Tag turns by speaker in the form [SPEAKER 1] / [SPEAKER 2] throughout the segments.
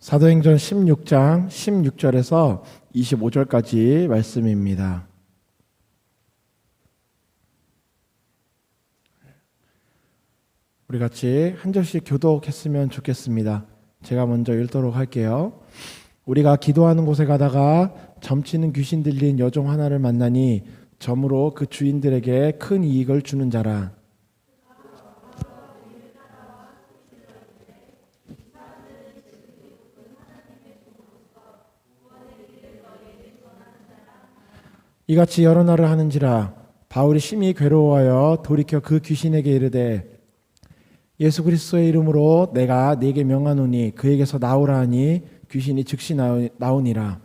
[SPEAKER 1] 사도행전 16장 16절에서 25절까지 말씀입니다. 우리 같이 한 절씩 교독했으면 좋겠습니다. 제가 먼저 읽도록 할게요. 우리가 기도하는 곳에 가다가 점치는 귀신 들린 여종 하나를 만나니 점으로 그 주인들에게 큰 이익을 주는 자라. 이같이 여러 날을 하는지라 바울이 심히 괴로워하여 돌이켜 그 귀신에게 이르되 예수 그리스도의 이름으로 내가 네게 명하노니 그에게서 나오라 하니 귀신이 즉시 나오니라.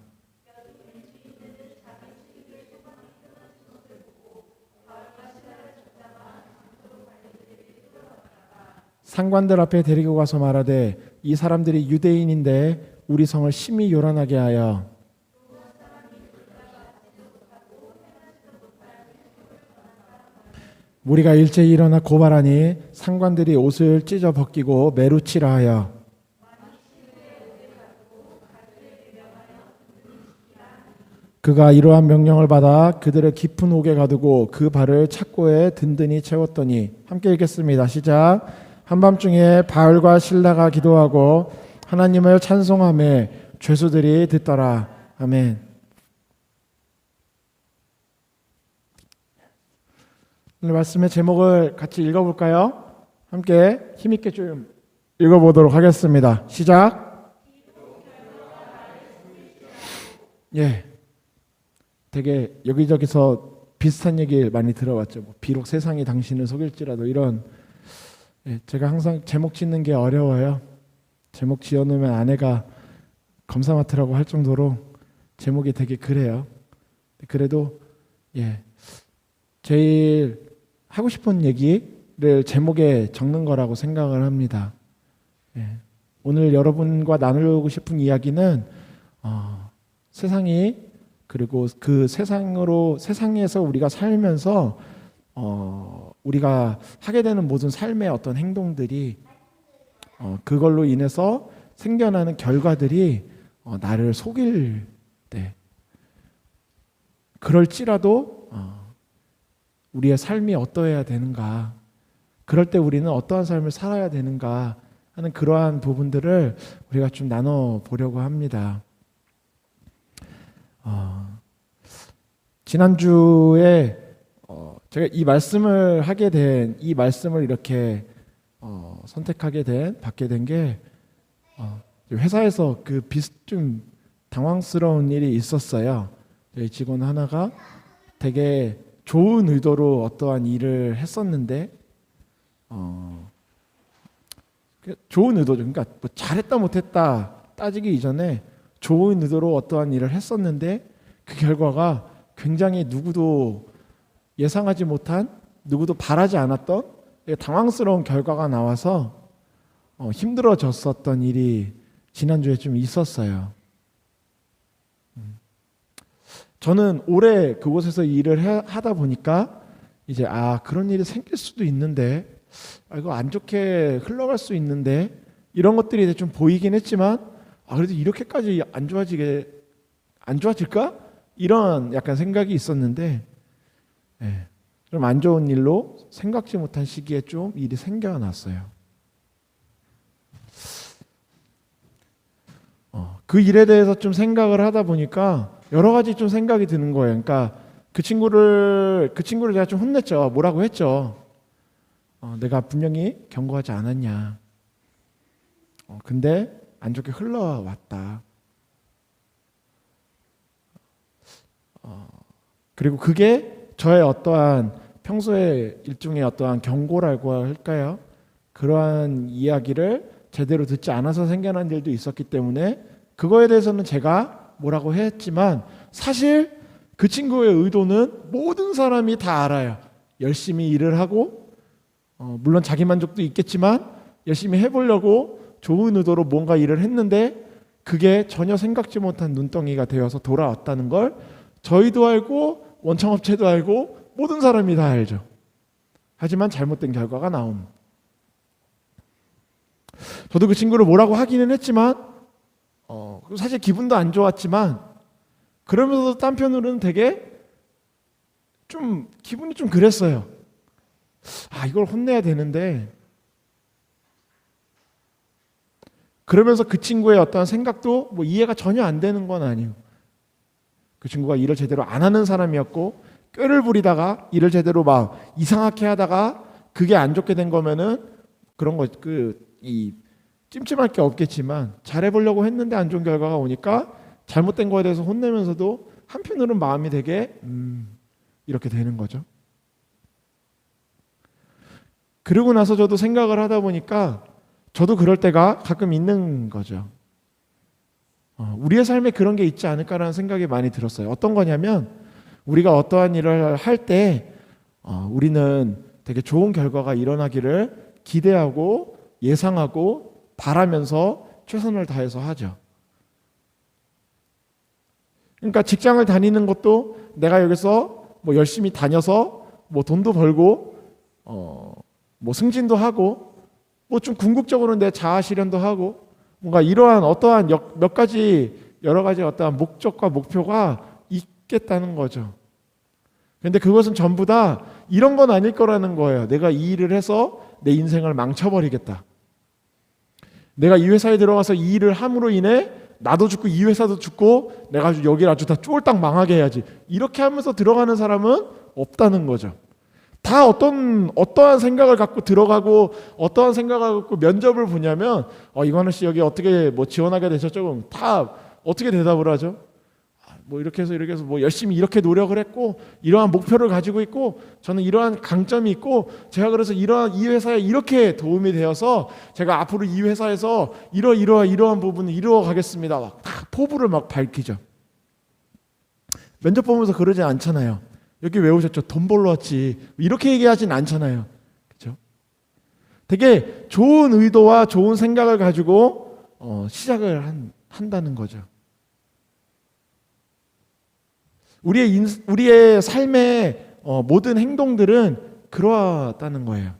[SPEAKER 1] 상관들 앞에 데리고 가서 말하되 이 사람들이 유대인인데 우리 성을 심히 요란하게 하여 무리가 일제히 일어나 고발하니 상관들이 옷을 찢어 벗기고 매루치라 하여 그가 이러한 명령을 받아 그들을 깊은 옥에 가두고 그 발을 착고에 든든히 채웠더니. 함께 읽겠습니다. 시작. 한밤중에 바울과 실라가 기도하고 하나님을 찬송하며 죄수들이 듣더라. 아멘. 오늘 말씀의 제목을 같이 읽어볼까요? 함께 힘있게 좀 읽어보도록 하겠습니다. 시작. 되게 여기저기서 비슷한 얘기 많이 들어봤죠. 비록 세상이 당신을 속일지라도 이런. 제가 항상 제목 짓는 게 어려워요. 제목 지어놓으면 아내가 검사 맡으라고 할 정도로 제목이 되게 그래요. 그래도 제일 하고 싶은 얘기를 제목에 적는 거라고 생각을 합니다. 오늘 여러분과 나누고 싶은 이야기는 세상이 그리고 그 세상에서 우리가 살면서 우리가 하게 되는 모든 삶의 어떤 행동들이 그걸로 인해서 생겨나는 결과들이 나를 속일 때 그럴지라도 우리의 삶이 어떠해야 되는가, 그럴 때 우리는 어떠한 삶을 살아야 되는가 하는 그러한 부분들을 우리가 좀 나눠보려고 합니다. 지난주에 제가 이 말씀을 이렇게 받게 된 게 회사에서 좀 당황스러운 일이 있었어요. 저희 직원 하나가 되게 좋은 의도로 어떠한 일을 했었는데 좋은 의도죠. 그러니까 뭐 잘했다 못했다 따지기 이전에 좋은 의도로 어떠한 일을 했었는데 그 결과가 굉장히 누구도 예상하지 못한, 누구도 바라지 않았던 당황스러운 결과가 나와서 힘들어졌었던 일이 지난주에 좀 있었어요. 저는 오래 그곳에서 일을 하다 보니까 이제 그런 일이 생길 수도 있는데 이거 안 좋게 흘러갈 수 있는데 이런 것들이 좀 보이긴 했지만 그래도 이렇게까지 안 좋아질까? 이런 약간 생각이 있었는데 좀 안 좋은 일로 생각지 못한 시기에 좀 일이 생겨났어요. 그 일에 대해서 좀 생각을 하다 보니까 여러 가지 좀 생각이 드는 거예요. 그러니까 그 친구를 제가 좀 혼냈죠. 뭐라고 했죠. 내가 분명히 경고하지 않았냐. 근데 안 좋게 흘러왔다. 그리고 그게 저의 어떠한 평소에 일종의 어떠한 경고라고 할까요? 그러한 이야기를 제대로 듣지 않아서 생겨난 일도 있었기 때문에 그거에 대해서는 제가 뭐라고 했지만 사실 그 친구의 의도는 모든 사람이 다 알아요. 열심히 일을 하고 물론 자기 만족도 있겠지만 열심히 해보려고 좋은 의도로 뭔가 일을 했는데 그게 전혀 생각지 못한 눈덩이가 되어서 돌아왔다는 걸 저희도 알고 원청업체도 알고 모든 사람이 다 알죠. 하지만 잘못된 결과가 나옴. 저도 그 친구를 뭐라고 하기는 했지만 사실 기분도 안 좋았지만 그러면서도 딴편으로는 되게 좀 기분이 좀 그랬어요. 이걸 혼내야 되는데, 그러면서 그 친구의 어떤 생각도 뭐 이해가 전혀 안 되는 건 아니에요. 그 친구가 일을 제대로 안 하는 사람이었고 꾀를 부리다가 일을 제대로 막 이상하게 하다가 그게 안 좋게 된 거면은 그런 거 이 찜찜할 게 없겠지만 잘해보려고 했는데 안 좋은 결과가 오니까 잘못된 거에 대해서 혼내면서도 한편으로는 마음이 되게 이렇게 되는 거죠. 그러고 나서 저도 생각을 하다 보니까 저도 그럴 때가 가끔 있는 거죠. 우리의 삶에 그런 게 있지 않을까라는 생각이 많이 들었어요. 어떤 거냐면 우리가 어떠한 일을 할 때 우리는 되게 좋은 결과가 일어나기를 기대하고 예상하고 바라면서 최선을 다해서 하죠. 그러니까 직장을 다니는 것도 내가 여기서 뭐 열심히 다녀서 뭐 돈도 벌고 뭐 승진도 하고 뭐 좀 궁극적으로는 내 자아 실현도 하고 뭔가 이러한 어떠한 몇 가지 여러 가지 어떠한 목적과 목표가 있겠다는 거죠. 그런데 그것은 전부 다 이런 건 아닐 거라는 거예요. 내가 이 일을 해서 내 인생을 망쳐버리겠다. 내가 이 회사에 들어가서 이 일을 함으로 인해 나도 죽고 이 회사도 죽고 내가 여기를 아주 다 쫄딱 망하게 해야지. 이렇게 하면서 들어가는 사람은 없다는 거죠. 다 어떠한 생각을 갖고 들어가고 어떠한 생각을 갖고 면접을 보냐면 이관우 씨 여기 어떻게 뭐 지원하게 되셨죠? 다 어떻게 대답을 하죠? 뭐 이렇게 해서 뭐 열심히 이렇게 노력을 했고 이러한 목표를 가지고 있고 저는 이러한 강점이 있고 제가 그래서 이러한 이 회사에 이렇게 도움이 되어서 제가 앞으로 이 회사에서 이러한 부분을 이루어 가겠습니다. 막 다 포부를 막 밝히죠. 면접 보면서 그러지 않잖아요. 여기 왜 오셨죠? 돈 벌러 왔지. 이렇게 얘기하진 않잖아요. 그렇죠? 되게 좋은 의도와 좋은 생각을 가지고 시작을 한다는 거죠. 우리의 삶의 모든 행동들은 그러하다는 거예요.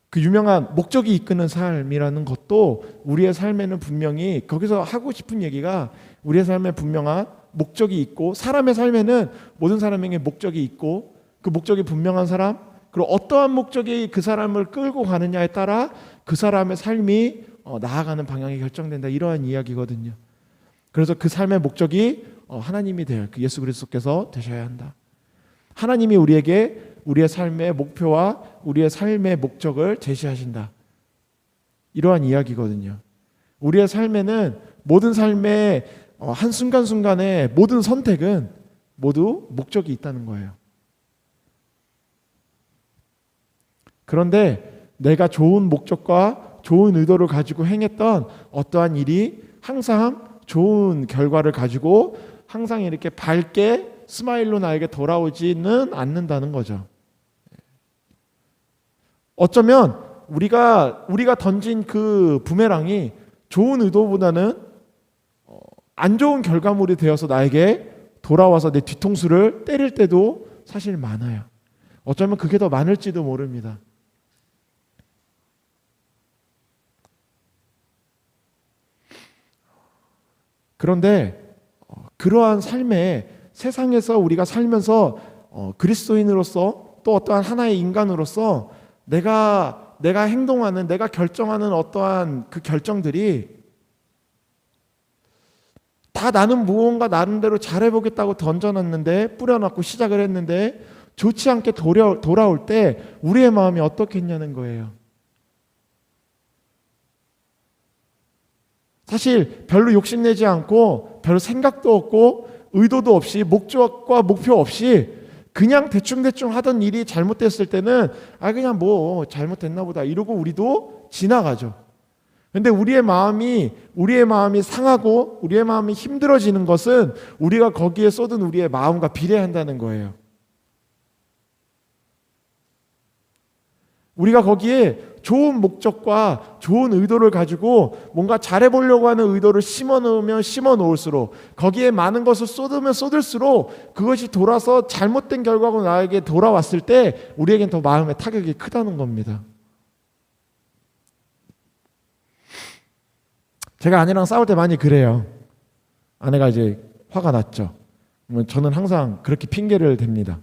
[SPEAKER 1] 그 유명한 목적이 이끄는 삶이라는 것도 우리의 삶에는 분명히 거기서 하고 싶은 얘기가 우리의 삶에 분명한 목적이 있고 사람의 삶에는 모든 사람에게 목적이 있고 그 목적이 분명한 사람 그리고 어떠한 목적이 그 사람을 끌고 가느냐에 따라 그 사람의 삶이 나아가는 방향이 결정된다 이러한 이야기거든요. 그래서 그 삶의 목적이 하나님이 되어요. 그 예수 그리스도께서 되셔야 한다. 하나님이 우리에게 우리의 삶의 목표와 우리의 삶의 목적을 제시하신다. 이러한 이야기거든요. 우리의 삶에는 모든 삶의 한순간순간의 모든 선택은 모두 목적이 있다는 거예요. 그런데 내가 좋은 목적과 좋은 의도를 가지고 행했던 어떠한 일이 항상 좋은 결과를 가지고 항상 이렇게 밝게 스마일로 나에게 돌아오지는 않는다는 거죠. 어쩌면 우리가 던진 그 부메랑이 좋은 의도보다는 안 좋은 결과물이 되어서 나에게 돌아와서 내 뒤통수를 때릴 때도 사실 많아요. 어쩌면 그게 더 많을지도 모릅니다. 그런데 그러한 삶에 세상에서 우리가 살면서 그리스도인으로서 또 어떠한 하나의 인간으로서 내가 행동하는 내가 결정하는 어떠한 그 결정들이 다 나는 무언가 나름대로 잘해보겠다고 던져놨는데 뿌려놨고 시작을 했는데 좋지 않게 돌아올 때 우리의 마음이 어떻겠냐는 거예요. 사실 별로 욕심내지 않고 별 생각도 없고 의도도 없이 목적과 목표 없이 그냥 대충대충 하던 일이 잘못됐을 때는 그냥 뭐 잘못됐나 보다 이러고 우리도 지나가죠. 근데 우리의 마음이 상하고 우리의 마음이 힘들어지는 것은 우리가 거기에 쏟은 우리의 마음과 비례한다는 거예요. 우리가 거기에 좋은 목적과 좋은 의도를 가지고 뭔가 잘해보려고 하는 의도를 심어놓으면 심어놓을수록 거기에 많은 것을 쏟으면 쏟을수록 그것이 돌아서 잘못된 결과가 나에게 돌아왔을 때 우리에겐 더 마음의 타격이 크다는 겁니다. 제가 아내랑 싸울 때 많이 그래요. 아내가 이제 화가 났죠. 그러면 저는 항상 그렇게 핑계를 댑니다.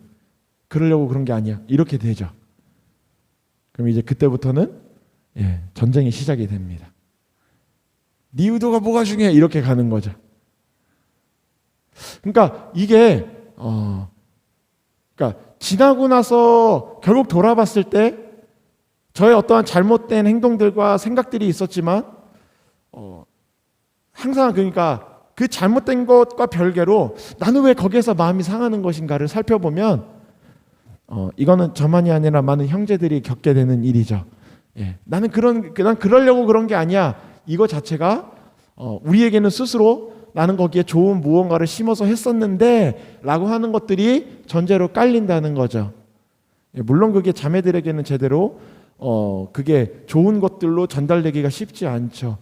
[SPEAKER 1] 그러려고 그런 게 아니야. 이렇게 되죠. 그럼 이제 그때부터는 전쟁이 시작이 됩니다. 네 의도가 뭐가 중요해? 이렇게 가는 거죠. 그러니까 이게 그러니까 지나고 나서 결국 돌아봤을 때 저의 어떠한 잘못된 행동들과 생각들이 있었지만 항상 그러니까 그 잘못된 것과 별개로 나는 왜 거기에서 마음이 상하는 것인가를 살펴보면 이거는 저만이 아니라 많은 형제들이 겪게 되는 일이죠. 나는 난 그러려고 그런 게 아니야. 이거 자체가 우리에게는 스스로 나는 거기에 좋은 무언가를 심어서 했었는데 라고 하는 것들이 전제로 깔린다는 거죠. 물론 그게 자매들에게는 제대로 그게 좋은 것들로 전달되기가 쉽지 않죠.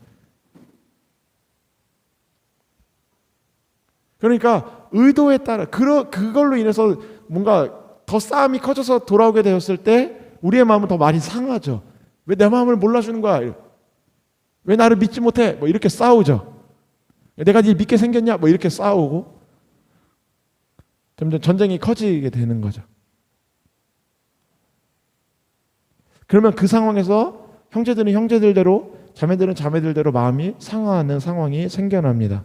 [SPEAKER 1] 그러니까 의도에 따라 그걸로 인해서 뭔가 더 싸움이 커져서 돌아오게 되었을 때 우리의 마음은 더 많이 상하죠. 왜 내 마음을 몰라주는 거야? 왜 나를 믿지 못해? 뭐 이렇게 싸우죠. 내가 네 믿게 생겼냐? 뭐 이렇게 싸우고 점점 전쟁이 커지게 되는 거죠. 그러면 그 상황에서 형제들은 형제들대로 자매들은 자매들대로 마음이 상하는 상황이 생겨납니다.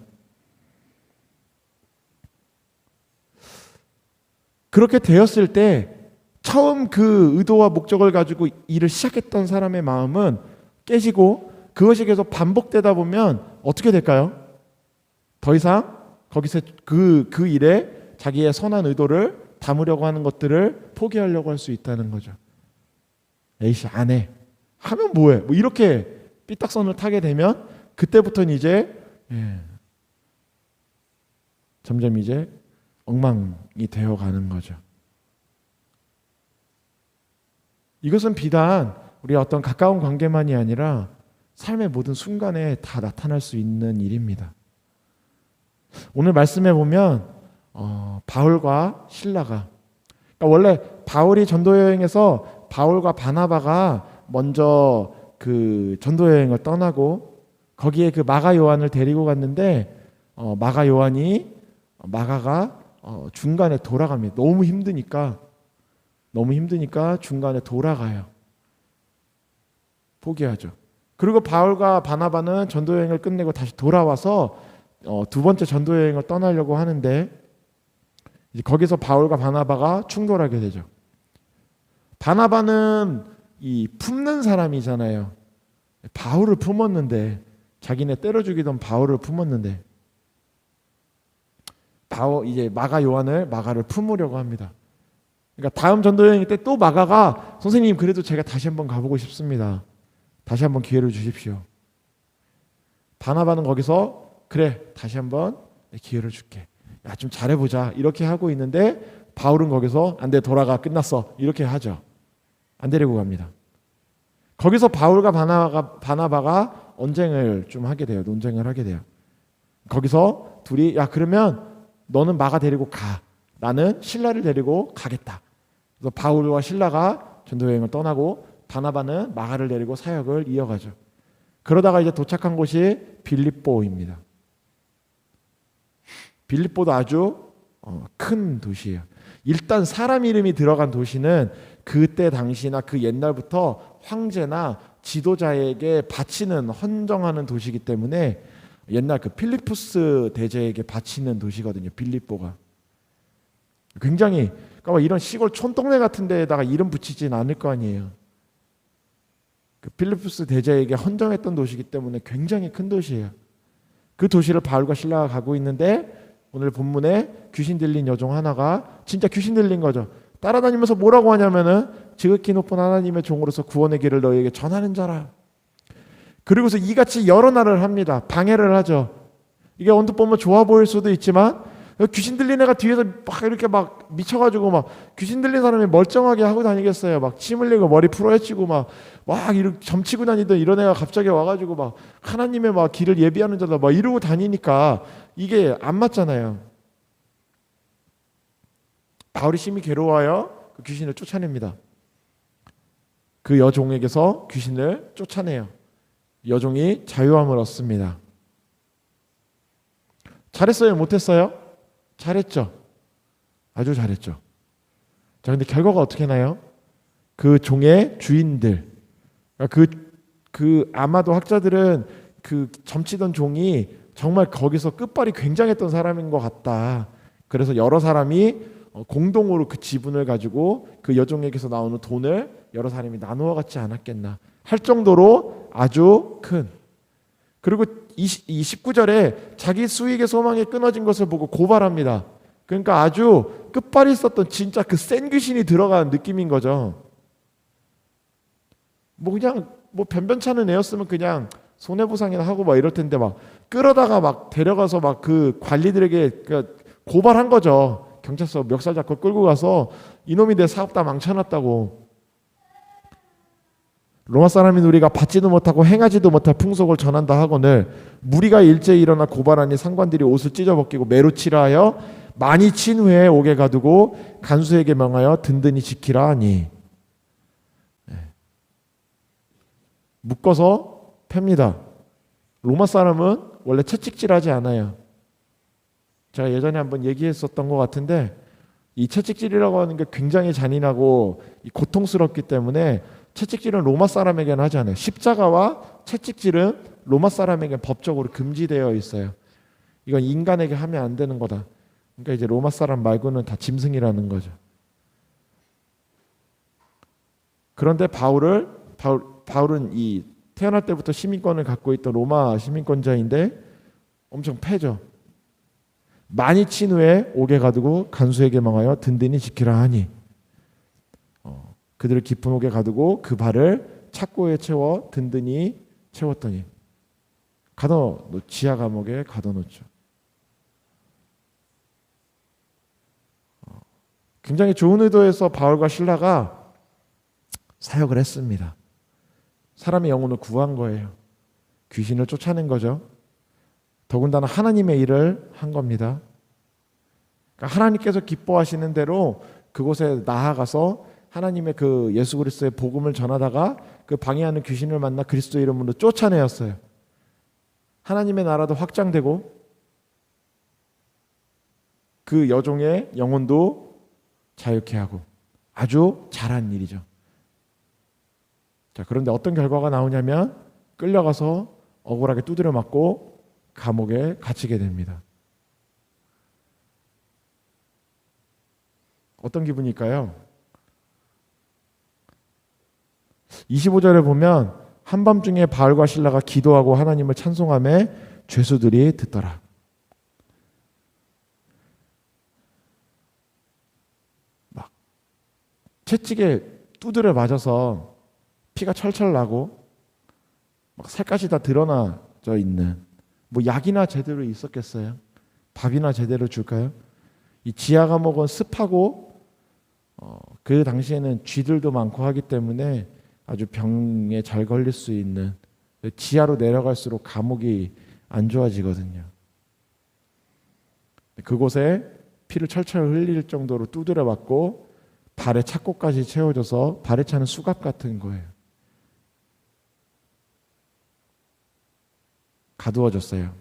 [SPEAKER 1] 그렇게 되었을 때 처음 그 의도와 목적을 가지고 일을 시작했던 사람의 마음은 깨지고 그것이 계속 반복되다 보면 어떻게 될까요? 더 이상 거기서 그 일에 자기의 선한 의도를 담으려고 하는 것들을 포기하려고 할 수 있다는 거죠. 에이씨 안 해. 하면 뭐해? 뭐 이렇게 삐딱선을 타게 되면 그때부터는 이제 점점 이제 엉망이 되어가는 거죠. 이것은 비단 우리 어떤 가까운 관계만이 아니라 삶의 모든 순간에 다 나타날 수 있는 일입니다. 오늘 말씀해 보면 바울과 실라가 그러니까 원래 바울이 전도 여행에서 바울과 바나바가 먼저 그 전도 여행을 떠나고 거기에 그 마가 요한을 데리고 갔는데 마가가 중간에 돌아갑니다. 너무 힘드니까 중간에 돌아가요. 포기하죠. 그리고 바울과 바나바는 전도 여행을 끝내고 다시 돌아와서 두 번째 전도 여행을 떠나려고 하는데 이제 거기서 바울과 바나바가 충돌하게 되죠. 바나바는 이 품는 사람이잖아요. 바울을 품었는데 자기네 때려 죽이던 바울을 품었는데 이제 마가를 품으려고 합니다. 그러니까 다음 전도 여행 때 또 마가가 선생님 그래도 제가 다시 한번 가보고 싶습니다. 다시 한번 기회를 주십시오. 바나바는 거기서 그래 다시 한번 기회를 줄게. 야 좀 잘해보자 이렇게 하고 있는데 바울은 거기서 안 돼 돌아가 끝났어 이렇게 하죠. 안 데리고 갑니다. 거기서 바울과 바나바가 논쟁을 하게 돼요. 거기서 둘이 야 그러면 너는 마가 데리고 가. 나는 실라를 데리고 가겠다. 그래서 바울과 실라가 전도 여행을 떠나고 바나바는 마가를 데리고 사역을 이어가죠. 그러다가 이제 도착한 곳이 빌립보입니다. 빌립보도 아주 큰 도시예요. 일단 사람 이름이 들어간 도시는 그때 당시나 그 옛날부터 황제나 지도자에게 바치는 헌정하는 도시이기 때문에 옛날 그 필리푸스 대제에게 바치는 도시거든요. 빌립보가 굉장히 그러니까 이런 시골 촌동네 같은 데에다가 이름 붙이진 않을 거 아니에요. 그 필리푸스 대제에게 헌정했던 도시이기 때문에 굉장히 큰 도시예요. 그 도시를 바울과 실라가 가고 있는데 오늘 본문에 귀신 들린 여종 하나가 진짜 귀신 들린 거죠. 따라다니면서 뭐라고 하냐면은 지극히 높은 하나님의 종으로서 구원의 길을 너희에게 전하는 자라. 그리고서 이같이 여러 날을 합니다. 방해를 하죠. 이게 언뜻 보면 좋아 보일 수도 있지만 귀신 들린 애가 뒤에서 막 이렇게 막 미쳐가지고 막 귀신 들린 사람이 멀쩡하게 하고 다니겠어요. 막 침 흘리고 머리 풀어헤치고 막 이렇게 점치고 다니던 이런 애가 갑자기 와가지고 막 하나님의 막 길을 예비하는 자다 막 이러고 다니니까 이게 안 맞잖아요. 바울이 심히 괴로워하여 그 귀신을 쫓아냅니다. 그 여종에게서 귀신을 쫓아내요. 여종이 자유함을 얻습니다. 잘했어요? 못했어요? 잘했죠. 아주 잘했죠. 자, 근데 결과가 어떻게 나요? 그 종의 주인들, 아마도 학자들은 그 점치던 종이 정말 거기서 끝발이 굉장했던 사람인 것 같다. 그래서 여러 사람이 공동으로 그 지분을 가지고 그 여종에게서 나오는 돈을 여러 사람이 나누어 갖지 않았겠나 할 정도로 아주 큰. 그리고 이 19절에 자기 수익의 소망이 끊어진 것을 보고 고발합니다. 그러니까 아주 끝발이 있었던 진짜 그 센 귀신이 들어간 느낌인 거죠. 뭐 그냥 뭐 변변찮은 애였으면 그냥 손해보상이나 하고 막 이럴 텐데 막 끌어다가 막 데려가서 막 그 관리들에게 고발한 거죠. 경찰서 멱살 잡고 끌고 가서 이놈이 내 사업 다 망쳐놨다고. 로마 사람인 우리가 받지도 못하고 행하지도 못할 풍속을 전한다 하거늘 무리가 일제히 일어나 고발하니 상관들이 옷을 찢어벗기고 매로 치라 하여 많이 친 후에 옥에 가두고 간수에게 명하여 든든히 지키라 하니. 묶어서 팹니다. 로마 사람은 원래 채찍질하지 않아요. 제가 예전에 한번 얘기했었던 것 같은데 이 채찍질이라고 하는 게 굉장히 잔인하고 고통스럽기 때문에 채찍질은 로마 사람에게는 하지 않아요. 십자가와 채찍질은 로마 사람에게 법적으로 금지되어 있어요. 이건 인간에게 하면 안 되는 거다. 그러니까 이제 로마 사람 말고는 다 짐승이라는 거죠. 그런데 바울은 이 태어날 때부터 시민권을 갖고 있던 로마 시민권자인데 엄청 패죠. 많이 친 후에 옥에 가두고 간수에게 명하여 든든히 지키라 하니. 그들을 깊은 옥에 가두고 그 발을 착고에 채워 든든히 채웠더니 지하 감옥에 가둬놓죠. 굉장히 좋은 의도에서 바울과 실라가 사역을 했습니다. 사람의 영혼을 구한 거예요. 귀신을 쫓아낸 거죠. 더군다나 하나님의 일을 한 겁니다. 그러니까 하나님께서 기뻐하시는 대로 그곳에 나아가서 하나님의 그 예수 그리스도의 복음을 전하다가 그 방해하는 귀신을 만나 그리스도 이름으로 쫓아내었어요. 하나님의 나라도 확장되고 그 여종의 영혼도 자유케 하고 아주 잘한 일이죠. 자, 그런데 어떤 결과가 나오냐면 끌려가서 억울하게 두드려 맞고 감옥에 갇히게 됩니다. 어떤 기분일까요? 25절에 보면 한밤중에 바울과 실라가 기도하고 하나님을 찬송하며 죄수들이 듣더라. 막 채찍에 두드려 맞아서 피가 철철 나고 막 살갗이 다 드러나져 있는, 뭐 약이나 제대로 있었겠어요? 밥이나 제대로 줄까요? 이 지하 감옥은 습하고 그 당시에는 쥐들도 많고 하기 때문에 아주 병에 잘 걸릴 수 있는, 지하로 내려갈수록 감옥이 안 좋아지거든요. 그곳에 피를 철철 흘릴 정도로 두드려 맞고 발에 착고까지 채워져서 발에 차는 수갑 같은 거예요. 가두어졌어요.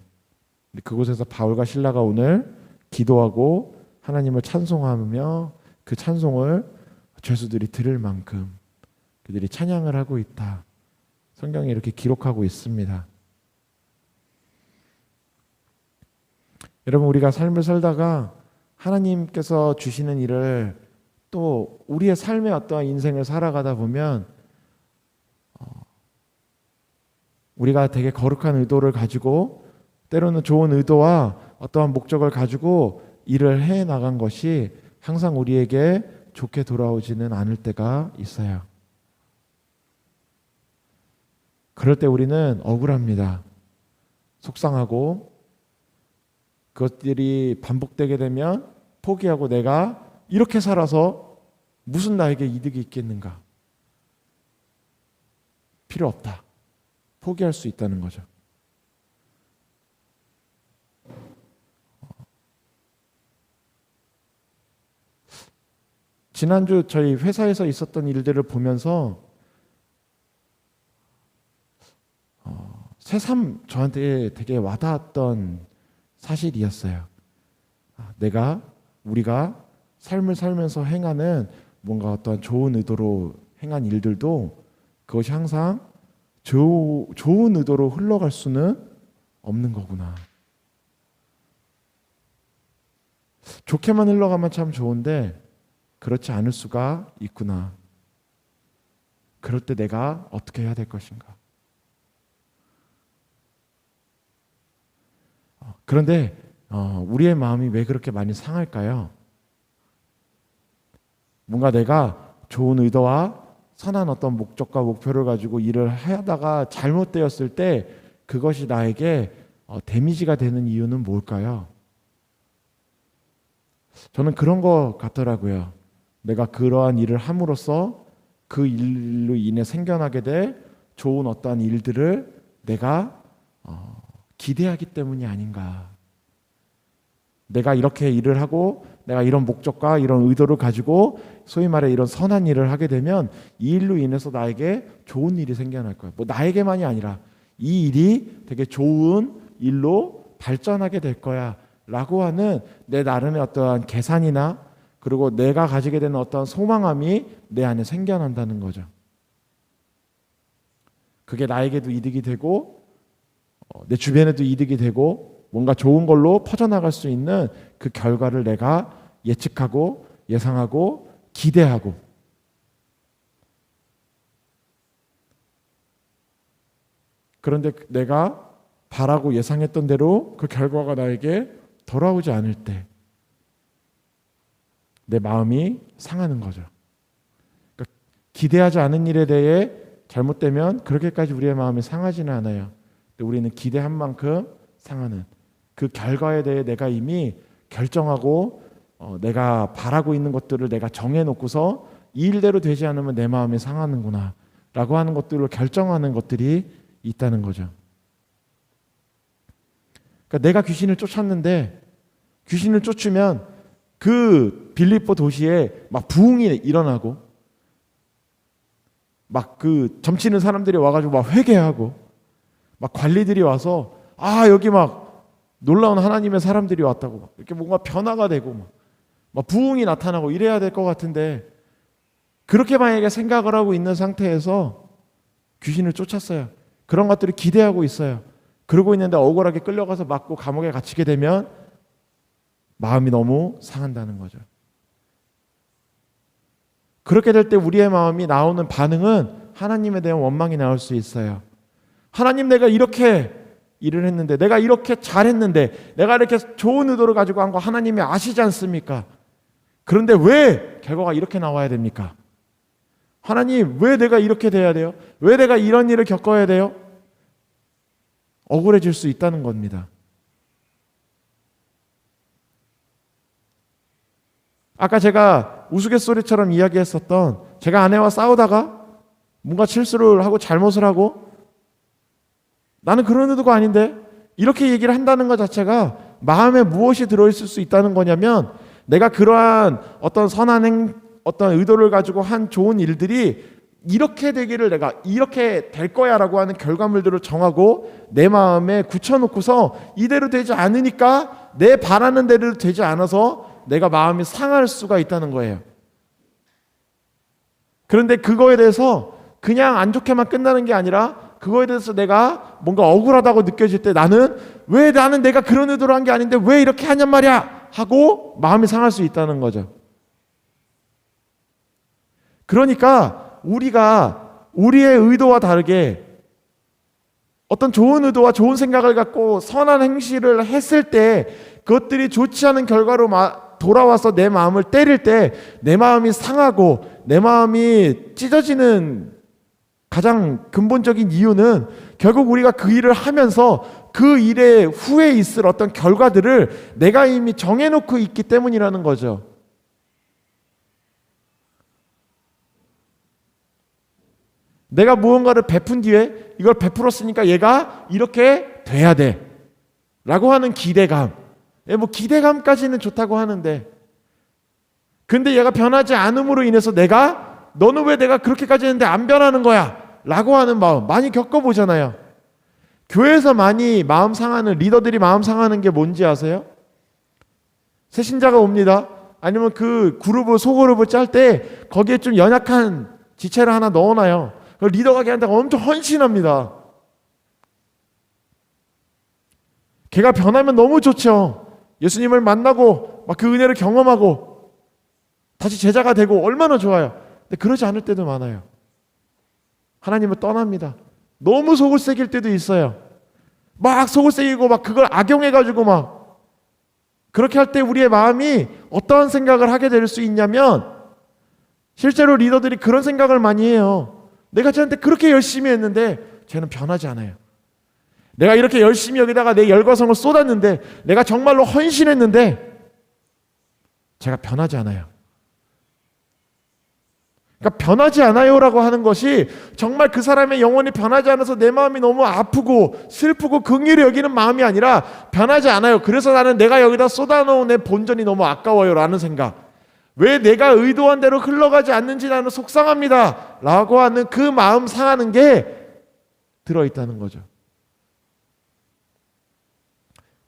[SPEAKER 1] 근데 그곳에서 바울과 실라가 오늘 기도하고 하나님을 찬송하며 그 찬송을 죄수들이 들을 만큼 그들이 찬양을 하고 있다. 성경에 이렇게 기록하고 있습니다. 여러분, 우리가 삶을 살다가 하나님께서 주시는 일을 또 우리의 삶의 어떠한 인생을 살아가다 보면 우리가 되게 거룩한 의도를 가지고 때로는 좋은 의도와 어떠한 목적을 가지고 일을 해 나간 것이 항상 우리에게 좋게 돌아오지는 않을 때가 있어요. 그럴 때 우리는 억울합니다. 속상하고 그것들이 반복되게 되면 포기하고 내가 이렇게 살아서 무슨 나에게 이득이 있겠는가? 필요 없다. 포기할 수 있다는 거죠. 지난주 저희 회사에서 있었던 일들을 보면서 새삼 저한테 되게 와닿았던 사실이었어요. 우리가 삶을 살면서 행하는 뭔가 어떤 좋은 의도로 행한 일들도 그것이 항상 좋은 의도로 흘러갈 수는 없는 거구나. 좋게만 흘러가면 참 좋은데 그렇지 않을 수가 있구나. 그럴 때 내가 어떻게 해야 될 것인가. 그런데 우리의 마음이 왜 그렇게 많이 상할까요? 뭔가 내가 좋은 의도와 선한 어떤 목적과 목표를 가지고 일을 하다가 잘못되었을 때 그것이 나에게 데미지가 되는 이유는 뭘까요? 저는 그런 것 같더라고요. 내가 그러한 일을 함으로써 그 일로 인해 생겨나게 될 좋은 어떠한 일들을 내가 기대하기 때문이 아닌가. 내가 이렇게 일을 하고 내가 이런 목적과 이런 의도를 가지고 소위 말해 이런 선한 일을 하게 되면 이 일로 인해서 나에게 좋은 일이 생겨날 거야. 뭐 나에게만이 아니라 이 일이 되게 좋은 일로 발전하게 될 거야 라고 하는 내 나름의 어떠한 계산이나 그리고 내가 가지게 되는 어떤 소망함이 내 안에 생겨난다는 거죠. 그게 나에게도 이득이 되고 내 주변에도 이득이 되고 뭔가 좋은 걸로 퍼져나갈 수 있는 그 결과를 내가 예측하고 예상하고 기대하고 그런데 내가 바라고 예상했던 대로 그 결과가 나에게 돌아오지 않을 때 내 마음이 상하는 거죠. 그러니까 기대하지 않은 일에 대해 잘못되면 그렇게까지 우리의 마음이 상하지는 않아요. 근데 우리는 기대한 만큼 상하는 그 결과에 대해 내가 이미 결정하고 내가 바라고 있는 것들을 내가 정해놓고서 이 일대로 되지 않으면 내 마음이 상하는구나 라고 하는 것들을 결정하는 것들이 있다는 거죠. 그러니까 내가 귀신을 쫓았는데 귀신을 쫓으면 그 빌립보 도시에 막 부흥이 일어나고 막 그 점치는 사람들이 와가지고 막 회개하고 막 관리들이 와서 여기 막 놀라운 하나님의 사람들이 왔다고 막 이렇게 뭔가 변화가 되고 막 부흥이 나타나고 이래야 될 것 같은데 그렇게 만약에 생각을 하고 있는 상태에서 귀신을 쫓았어요. 그런 것들을 기대하고 있어요. 그러고 있는데 억울하게 끌려가서 맞고 감옥에 갇히게 되면 마음이 너무 상한다는 거죠. 그렇게 될 때 우리의 마음이 나오는 반응은 하나님에 대한 원망이 나올 수 있어요. 하나님, 내가 이렇게 일을 했는데, 내가 이렇게 잘했는데, 내가 이렇게 좋은 의도를 가지고 한 거 하나님이 아시지 않습니까? 그런데 왜 결과가 이렇게 나와야 됩니까? 하나님, 왜 내가 이렇게 돼야 돼요? 왜 내가 이런 일을 겪어야 돼요? 억울해질 수 있다는 겁니다. 아까 제가 우스갯소리처럼 이야기했었던 제가 아내와 싸우다가 뭔가 실수를 하고 잘못을 하고 나는 그런 의도가 아닌데 이렇게 얘기를 한다는 것 자체가 마음에 무엇이 들어있을 수 있다는 거냐면 내가 그러한 어떤 선한 어떤 의도를 가지고 한 좋은 일들이 이렇게 되기를 내가 이렇게 될 거야 라고 하는 결과물들을 정하고 내 마음에 굳혀놓고서 이대로 되지 않으니까 내 바라는 대로 되지 않아서 내가 마음이 상할 수가 있다는 거예요. 그런데 그거에 대해서 그냥 안 좋게만 끝나는 게 아니라 그거에 대해서 내가 뭔가 억울하다고 느껴질 때 나는 내가 그런 의도로 한 게 아닌데 왜 이렇게 하냔 말이야 하고 마음이 상할 수 있다는 거죠. 그러니까 우리가 우리의 의도와 다르게 어떤 좋은 의도와 좋은 생각을 갖고 선한 행실을 했을 때 그것들이 좋지 않은 결과로 돌아와서 내 마음을 때릴 때 내 마음이 상하고 내 마음이 찢어지는 가장 근본적인 이유는 결국 우리가 그 일을 하면서 그 일의 후에 있을 어떤 결과들을 내가 이미 정해놓고 있기 때문이라는 거죠. 내가 무언가를 베푼 뒤에 이걸 베풀었으니까 얘가 이렇게 돼야 돼 라고 하는 기대감, 뭐 기대감까지는 좋다고 하는데 근데 얘가 변하지 않음으로 인해서 너는 왜 내가 그렇게까지 했는데 안 변하는 거야 라고 하는 마음 많이 겪어보잖아요. 교회에서 많이 마음 상하는, 리더들이 마음 상하는 게 뭔지 아세요? 새신자가 옵니다. 아니면 그 그룹을, 소그룹을 짤 때 거기에 좀 연약한 지체를 하나 넣어놔요. 리더가 걔한테 엄청 헌신합니다. 걔가 변하면 너무 좋죠. 예수님을 만나고 막 그 은혜를 경험하고 다시 제자가 되고 얼마나 좋아요. 근데 그러지 않을 때도 많아요. 하나님을 떠납니다. 너무 속을 새길 때도 있어요. 막 속을 새기고 막 그걸 악용해가지고 막 그렇게 할 때 우리의 마음이 어떠한 생각을 하게 될 수 있냐면, 실제로 리더들이 그런 생각을 많이 해요. 내가 쟤한테 그렇게 열심히 했는데 쟤는 변하지 않아요. 내가 이렇게 열심히 여기다가 내 열과성을 쏟았는데, 내가 정말로 헌신했는데 제가 변하지 않아요. 그러니까 변하지 않아요라고 하는 것이 정말 그 사람의 영혼이 변하지 않아서 내 마음이 너무 아프고 슬프고 긍휼히 여기는 마음이 아니라, 변하지 않아요. 그래서 나는 내가 여기다 쏟아놓은 내 본전이 너무 아까워요 라는 생각, 왜 내가 의도한 대로 흘러가지 않는지 나는 속상합니다 라고 하는 그 마음 상하는 게 들어있다는 거죠.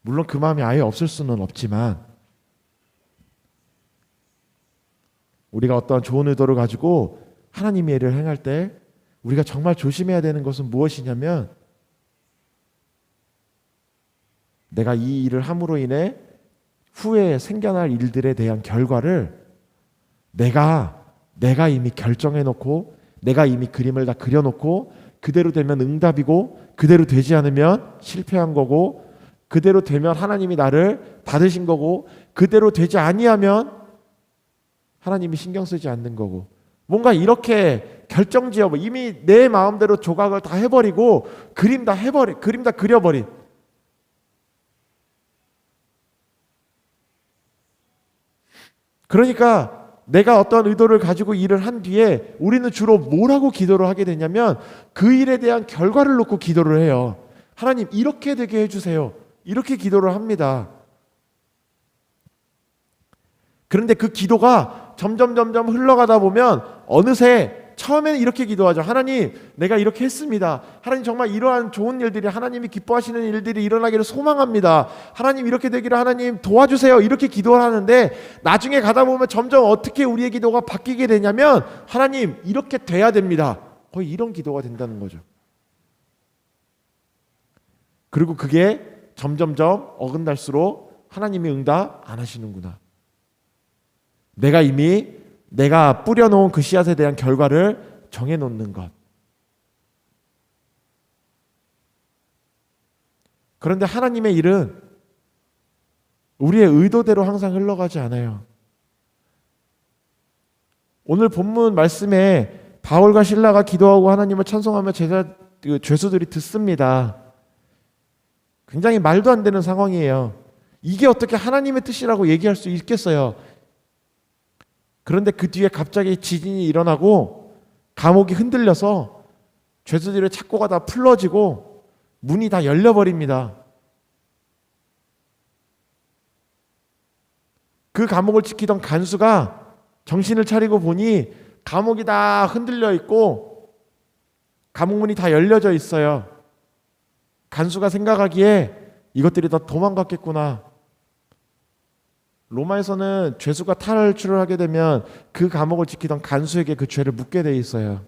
[SPEAKER 1] 물론 그 마음이 아예 없을 수는 없지만, 우리가 어떠한 좋은 의도를 가지고 하나님의 일을 행할 때 우리가 정말 조심해야 되는 것은 무엇이냐면, 내가 이 일을 함으로 인해 후에 생겨날 일들에 대한 결과를 내가 이미 결정해 놓고, 내가 이미 그림을 다 그려 놓고, 그대로 되면 응답이고 그대로 되지 않으면 실패한 거고, 그대로 되면 하나님이 나를 받으신 거고, 그대로 되지 아니하면 하나님이 신경 쓰지 않는 거고, 뭔가 이렇게 결정지어 이미 내 마음대로 조각을 다 해버리고 그림 다 그려버린, 그러니까 내가 어떤 의도를 가지고 일을 한 뒤에 우리는 주로 뭐라고 기도를 하게 되냐면, 그 일에 대한 결과를 놓고 기도를 해요. 하나님 이렇게 되게 해주세요, 이렇게 기도를 합니다. 그런데 그 기도가 점점 흘러가다 보면 어느새, 처음에는 이렇게 기도하죠. 하나님 내가 이렇게 했습니다. 하나님 정말 이러한 좋은 일들이, 하나님이 기뻐하시는 일들이 일어나기를 소망합니다. 하나님 이렇게 되기를 하나님 도와주세요, 이렇게 기도를 하는데, 나중에 가다 보면 점점 어떻게 우리의 기도가 바뀌게 되냐면, 하나님 이렇게 돼야 됩니다, 거의 이런 기도가 된다는 거죠. 그리고 그게 점점점 어긋날수록 하나님이 응답 안 하시는구나, 내가 뿌려놓은 그 씨앗에 대한 결과를 정해놓는 것. 그런데 하나님의 일은 우리의 의도대로 항상 흘러가지 않아요. 오늘 본문 말씀에 바울과 실라가 기도하고 하나님을 찬송하며 죄수들이 듣습니다. 굉장히 말도 안 되는 상황이에요. 이게 어떻게 하나님의 뜻이라고 얘기할 수 있겠어요? 그런데 그 뒤에 갑자기 지진이 일어나고 감옥이 흔들려서 죄수들의 착고가 다 풀어지고 문이 다 열려버립니다. 그 감옥을 지키던 간수가 정신을 차리고 보니 감옥이 다 흔들려 있고 감옥 문이 다 열려져 있어요. 간수가 생각하기에 이것들이 다 도망갔겠구나. 로마에서는 죄수가 탈출을 하게 되면 그 감옥을 지키던 간수에게 그 죄를 묻게 돼 있어요.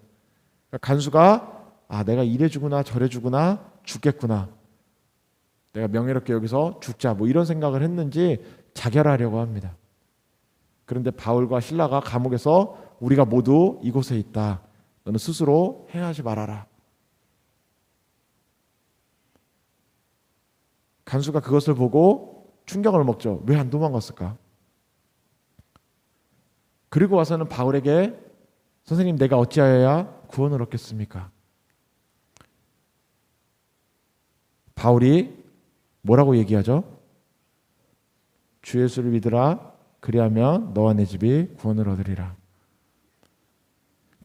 [SPEAKER 1] 그러니까 간수가 내가 이래주구나 저래주구나 죽겠구나, 내가 명예롭게 여기서 죽자, 뭐 이런 생각을 했는지 자결하려고 합니다. 그런데 바울과 실라가 감옥에서 우리가 모두 이곳에 있다, 너는 스스로 행하지 말아라. 간수가 그것을 보고 충격을 먹죠. 왜 안 도망갔을까? 그리고 와서는 바울에게, 선생님 내가 어찌하여야 구원을 얻겠습니까? 바울이 뭐라고 얘기하죠? 주 예수를 믿으라, 그리하면 너와 내 집이 구원을 얻으리라.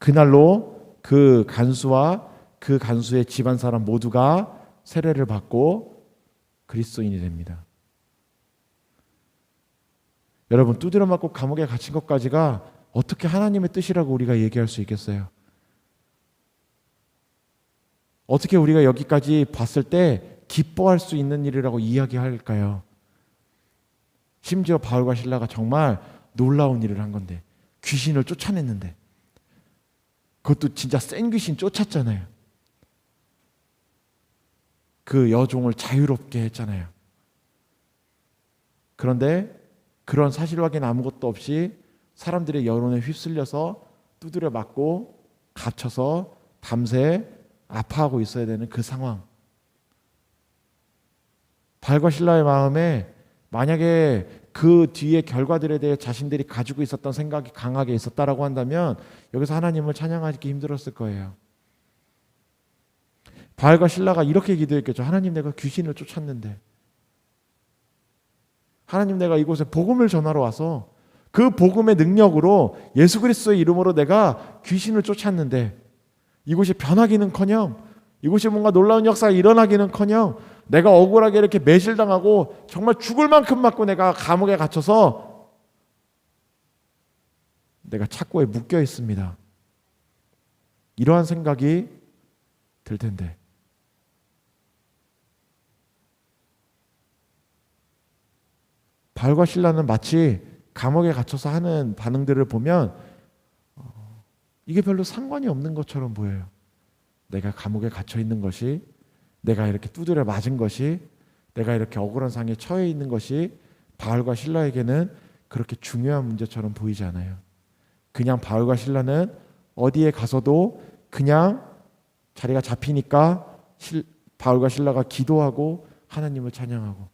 [SPEAKER 1] 그날로 그 간수와 그 간수의 집안 사람 모두가 세례를 받고 그리스도인이 됩니다. 여러분, 두드려 맞고 감옥에 갇힌 것까지가 어떻게 하나님의 뜻이라고 우리가 얘기할 수 있겠어요? 어떻게 우리가 여기까지 봤을 때 기뻐할 수 있는 일이라고 이야기할까요? 심지어 바울과 실라가 정말 놀라운 일을 한 건데, 귀신을 쫓아냈는데, 그것도 진짜 센 귀신 쫓았잖아요. 그 여종을 자유롭게 했잖아요. 그런데 그런 사실 확인 아무것도 없이 사람들의 여론에 휩쓸려서 두드려 맞고 갇혀서 밤새 아파하고 있어야 되는 그 상황. 바울과 실라의 마음에 만약에 그 뒤의 결과들에 대해 자신들이 가지고 있었던 생각이 강하게 있었다라고 한다면 여기서 하나님을 찬양하기 힘들었을 거예요. 바울과 실라가 이렇게 기도했겠죠. 하나님, 내가 귀신을 쫓았는데, 하나님, 내가 이곳에 복음을 전하러 와서 그 복음의 능력으로 예수 그리스도의 이름으로 내가 귀신을 쫓았는데 이곳이 변하기는커녕, 이곳이 뭔가 놀라운 역사가 일어나기는커녕 내가 억울하게 이렇게 매질당하고 정말 죽을 만큼 맞고 내가 감옥에 갇혀서 내가 착고에 묶여 있습니다. 이러한 생각이 들 텐데, 바울과 실라는 마치 감옥에 갇혀서 하는 반응들을 보면 이게 별로 상관이 없는 것처럼 보여요. 내가 감옥에 갇혀 있는 것이, 내가 이렇게 두드려 맞은 것이, 내가 이렇게 억울한 상에 처해 있는 것이 바울과 실라에게는 그렇게 중요한 문제처럼 보이지 않아요. 그냥 바울과 실라는 어디에 가서도 그냥 자리가 잡히니까 바울과 실라가 기도하고 하나님을 찬양하고,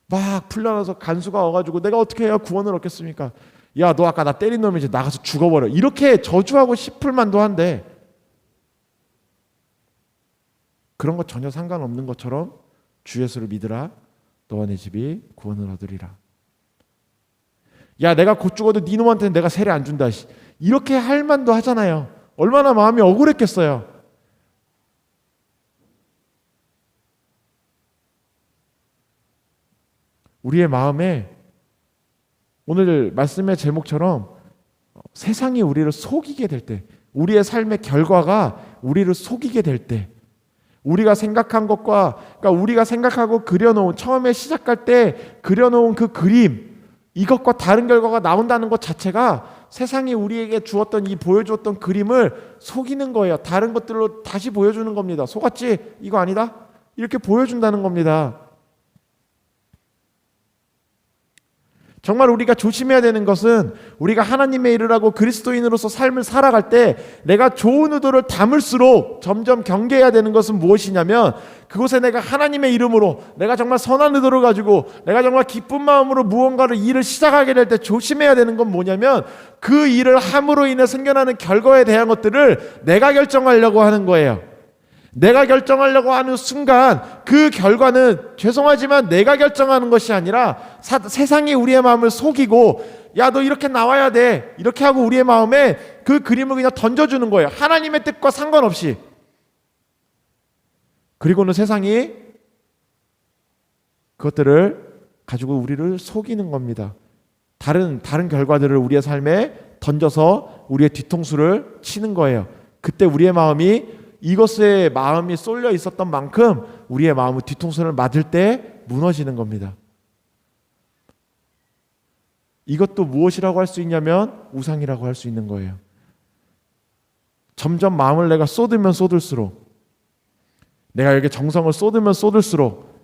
[SPEAKER 1] 막 풀려나서 간수가 와가지고 내가 어떻게 해야 구원을 얻겠습니까? 야, 너 아까 나 때린 놈이지, 나가서 죽어버려. 이렇게 저주하고 싶을 만도 한데 그런 거 전혀 상관없는 것처럼 주 예수를 믿으라, 너와 내 집이 구원을 얻으리라. 야, 내가 곧 죽어도 네 놈한테는 내가 세례 안 준다. 이렇게 할 만도 하잖아요. 얼마나 마음이 억울했겠어요. 우리의 마음에 오늘 말씀의 제목처럼 세상이 우리를 속이게 될 때, 우리의 삶의 결과가 우리를 속이게 될 때, 우리가 생각한 것과, 그러니까 우리가 생각하고 그려놓은, 처음에 시작할 때 그려놓은 그 그림, 이것과 다른 결과가 나온다는 것 자체가 세상이 우리에게 주었던, 이 보여주었던 그림을 속이는 거예요. 다른 것들로 다시 보여주는 겁니다. 속았지? 이거 아니다? 이렇게 보여준다는 겁니다. 정말 우리가 조심해야 되는 것은, 우리가 하나님의 일을 하고 그리스도인으로서 삶을 살아갈 때 내가 좋은 의도를 담을수록 점점 경계해야 되는 것은 무엇이냐면, 그곳에 내가 하나님의 이름으로, 내가 정말 선한 의도를 가지고 내가 정말 기쁜 마음으로 무언가를 일을 시작하게 될 때 조심해야 되는 건 뭐냐면, 그 일을 함으로 인해 생겨나는 결과에 대한 것들을 내가 결정하려고 하는 거예요. 내가 결정하려고 하는 순간 그 결과는, 죄송하지만 내가 결정하는 것이 아니라 세상이 우리의 마음을 속이고, 야, 너 이렇게 나와야 돼, 이렇게 하고 우리의 마음에 그 그림을 그냥 던져주는 거예요. 하나님의 뜻과 상관없이. 그리고는 세상이 그것들을 가지고 우리를 속이는 겁니다. 다른 결과들을 우리의 삶에 던져서 우리의 뒤통수를 치는 거예요. 그때 우리의 마음이, 이것에 마음이 쏠려 있었던 만큼 우리의 마음은 뒤통수를 맞을 때 무너지는 겁니다. 이것도 무엇이라고 할 수 있냐면 우상이라고 할 수 있는 거예요. 점점 마음을 내가 쏟으면 쏟을수록, 내가 여기 정성을 쏟으면 쏟을수록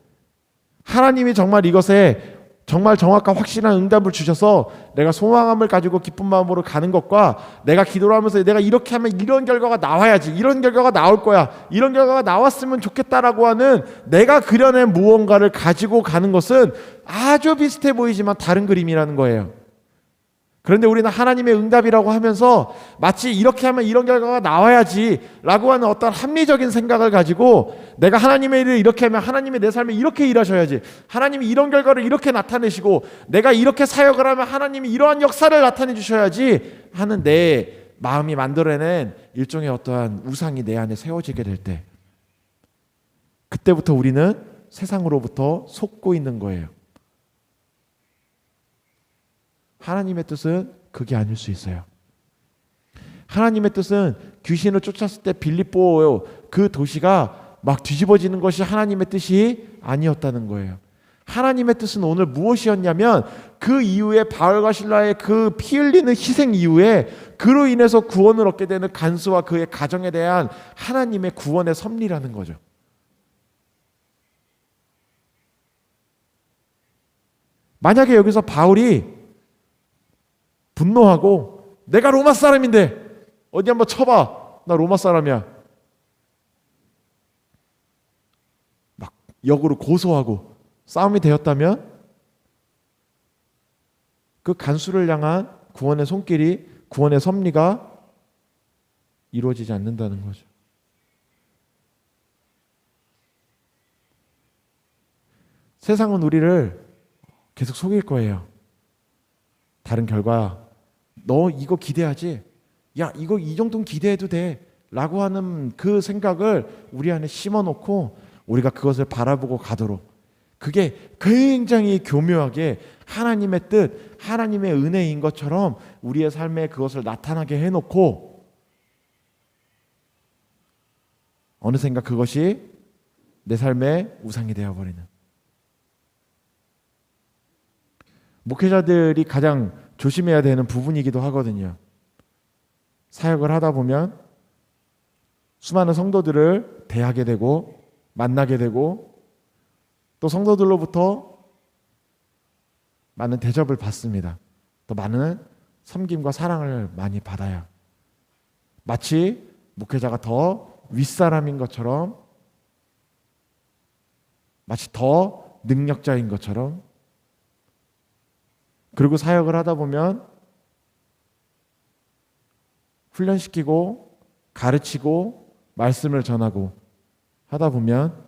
[SPEAKER 1] 하나님이 정말 이것에 정말 정확한 확실한 응답을 주셔서 내가 소망함을 가지고 기쁜 마음으로 가는 것과, 내가 기도를 하면서 내가 이렇게 하면 이런 결과가 나와야지, 이런 결과가 나올 거야, 이런 결과가 나왔으면 좋겠다라고 하는 내가 그려낸 무언가를 가지고 가는 것은 아주 비슷해 보이지만 다른 그림이라는 거예요. 그런데 우리는 하나님의 응답이라고 하면서 마치 이렇게 하면 이런 결과가 나와야지 라고 하는 어떤 합리적인 생각을 가지고, 내가 하나님의 일을 이렇게 하면 하나님이 내 삶에 이렇게 일하셔야지, 하나님이 이런 결과를 이렇게 나타내시고, 내가 이렇게 사역을 하면 하나님이 이러한 역사를 나타내 주셔야지 하는 내 마음이 만들어낸 일종의 어떠한 우상이 내 안에 세워지게 될 때, 그때부터 우리는 세상으로부터 속고 있는 거예요. 하나님의 뜻은 그게 아닐 수 있어요. 하나님의 뜻은 귀신을 쫓았을 때 빌립보 그 도시가 막 뒤집어지는 것이 하나님의 뜻이 아니었다는 거예요. 하나님의 뜻은 오늘 무엇이었냐면 그 이후에 바울과 실라의 그 피 흘리는 희생 이후에 그로 인해서 구원을 얻게 되는 간수와 그의 가정에 대한 하나님의 구원의 섭리라는 거죠. 만약에 여기서 바울이 분노하고 내가 로마 사람인데 어디 한번 쳐봐, 나 로마 사람이야, 막 역으로 고소하고 싸움이 되었다면 그 간수를 향한 구원의 손길이, 구원의 섭리가 이루어지지 않는다는 거죠. 세상은 우리를 계속 속일 거예요. 다른 결과, 너 이거 기대하지? 야, 이거 이 정도는 기대해도 돼 라고 하는 그 생각을 우리 안에 심어놓고 우리가 그것을 바라보고 가도록, 그게 굉장히 교묘하게 하나님의 뜻, 하나님의 은혜인 것처럼 우리의 삶에 그것을 나타나게 해놓고 어느샌가 그것이 내 삶의 우상이 되어버리는, 목회자들이 가장 조심해야 되는 부분이기도 하거든요. 사역을 하다 보면 수많은 성도들을 대하게 되고 만나게 되고 또 성도들로부터 많은 대접을 받습니다. 또 많은 섬김과 사랑을 많이 받아요. 마치 목회자가 더 윗사람인 것처럼, 마치 더 능력자인 것처럼. 그리고 사역을 하다 보면 훈련시키고 가르치고 말씀을 전하고 하다 보면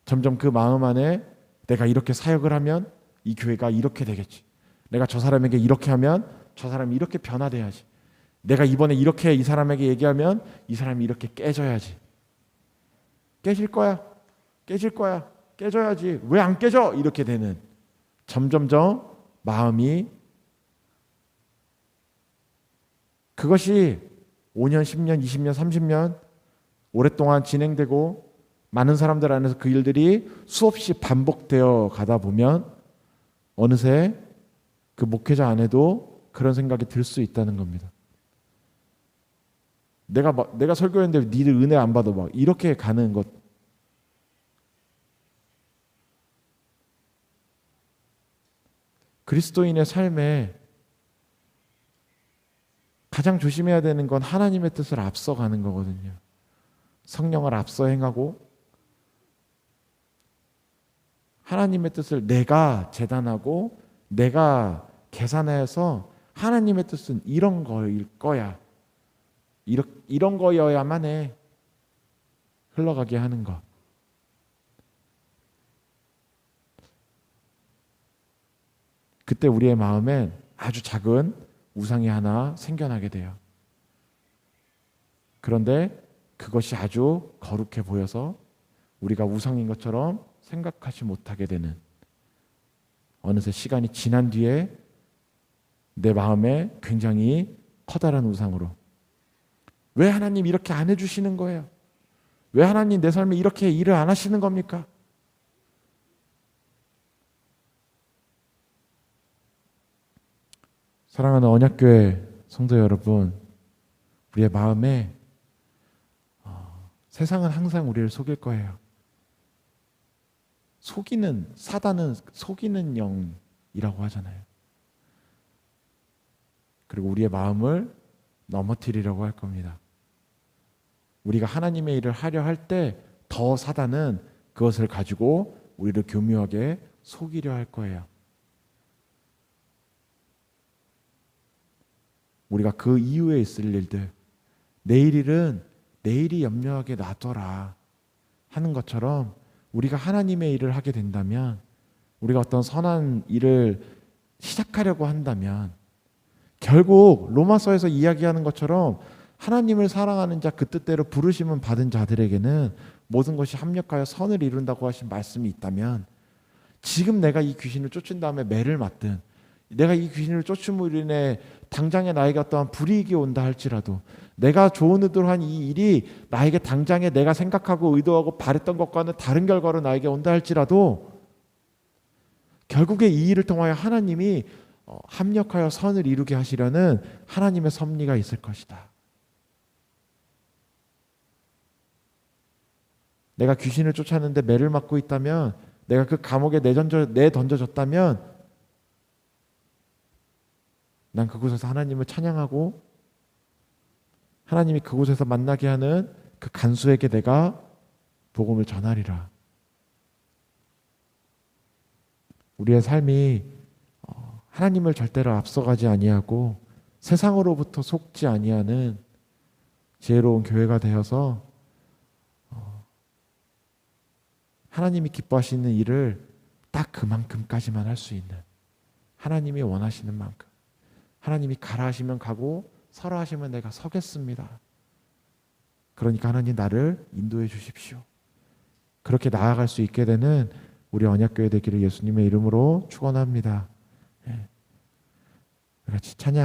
[SPEAKER 1] 점점 그 마음 안에 내가 이렇게 사역을 하면 이 교회가 이렇게 되겠지, 내가 저 사람에게 이렇게 하면 저 사람이 이렇게 변화돼야지, 내가 이번에 이렇게 이 사람에게 얘기하면 이 사람이 이렇게 깨져야지, 깨질 거야, 깨질 거야, 깨져야지, 왜 안 깨져? 이렇게 되는, 점점점 마음이, 그것이 5년, 10년, 20년, 30년 오랫동안 진행되고 많은 사람들 안에서 그 일들이 수없이 반복되어 가다 보면 어느새 그 목회자 안에도 그런 생각이 들 수 있다는 겁니다. 내가 설교했는데 니들 은혜 안 받아, 막 이렇게 가는 것. 그리스도인의 삶에 가장 조심해야 되는 건 하나님의 뜻을 앞서가는 거거든요. 성령을 앞서 행하고 하나님의 뜻을 내가 재단하고 내가 계산해서 하나님의 뜻은 이런 거일 거야, 이런 거여야만 해, 흘러가게 하는 것. 그때 우리의 마음엔 아주 작은 우상이 하나 생겨나게 돼요. 그런데 그것이 아주 거룩해 보여서 우리가 우상인 것처럼 생각하지 못하게 되는, 어느새 시간이 지난 뒤에 내 마음에 굉장히 커다란 우상으로, 왜 하나님 이렇게 안 해주시는 거예요? 왜 하나님 내 삶에 이렇게 일을 안 하시는 겁니까? 사랑하는 언약교회 성도 여러분, 우리의 마음에 세상은 항상 우리를 속일 거예요. 사단은 속이는 영이라고 하잖아요. 그리고 우리의 마음을 넘어뜨리려고 할 겁니다. 우리가 하나님의 일을 하려 할 때 더 사단은 그것을 가지고 우리를 교묘하게 속이려 할 거예요. 우리가 그 이후에 있을 일들, 내일 일은 내일이 염려하게 놔둬라 하는 것처럼 우리가 하나님의 일을 하게 된다면, 우리가 어떤 선한 일을 시작하려고 한다면 결국 로마서에서 이야기하는 것처럼 하나님을 사랑하는 자, 그 뜻대로 부르심을 받은 자들에게는 모든 것이 합력하여 선을 이룬다고 하신 말씀이 있다면, 지금 내가 이 귀신을 쫓은 다음에 매를 맞든 내가 이 귀신을 쫓음으로 인해 당장에 나에게 어떠한 불이익이 온다 할지라도, 내가 좋은 의도로 한 이 일이 나에게 당장에 내가 생각하고 의도하고 바랬던 것과는 다른 결과로 나에게 온다 할지라도 결국에 이 일을 통하여 하나님이 합력하여 선을 이루게 하시려는 하나님의 섭리가 있을 것이다. 내가 귀신을 쫓았는데 매를 맞고 있다면, 내가 그 감옥에 내던져졌다면 난 그곳에서 하나님을 찬양하고 하나님이 그곳에서 만나게 하는 그 간수에게 내가 복음을 전하리라. 우리의 삶이 하나님을 절대로 앞서가지 아니하고 세상으로부터 속지 아니하는 지혜로운 교회가 되어서 하나님이 기뻐하시는 일을 딱 그만큼까지만 할 수 있는, 하나님이 원하시는 만큼, 하나님이 가라 하시면 가고 서라 하시면 내가 서겠습니다. 그러니까 하나님 나를 인도해 주십시오. 그렇게 나아갈 수 있게 되는 우리 언약교회 되기를 예수님의 이름으로 축원합니다. 같이 찬양.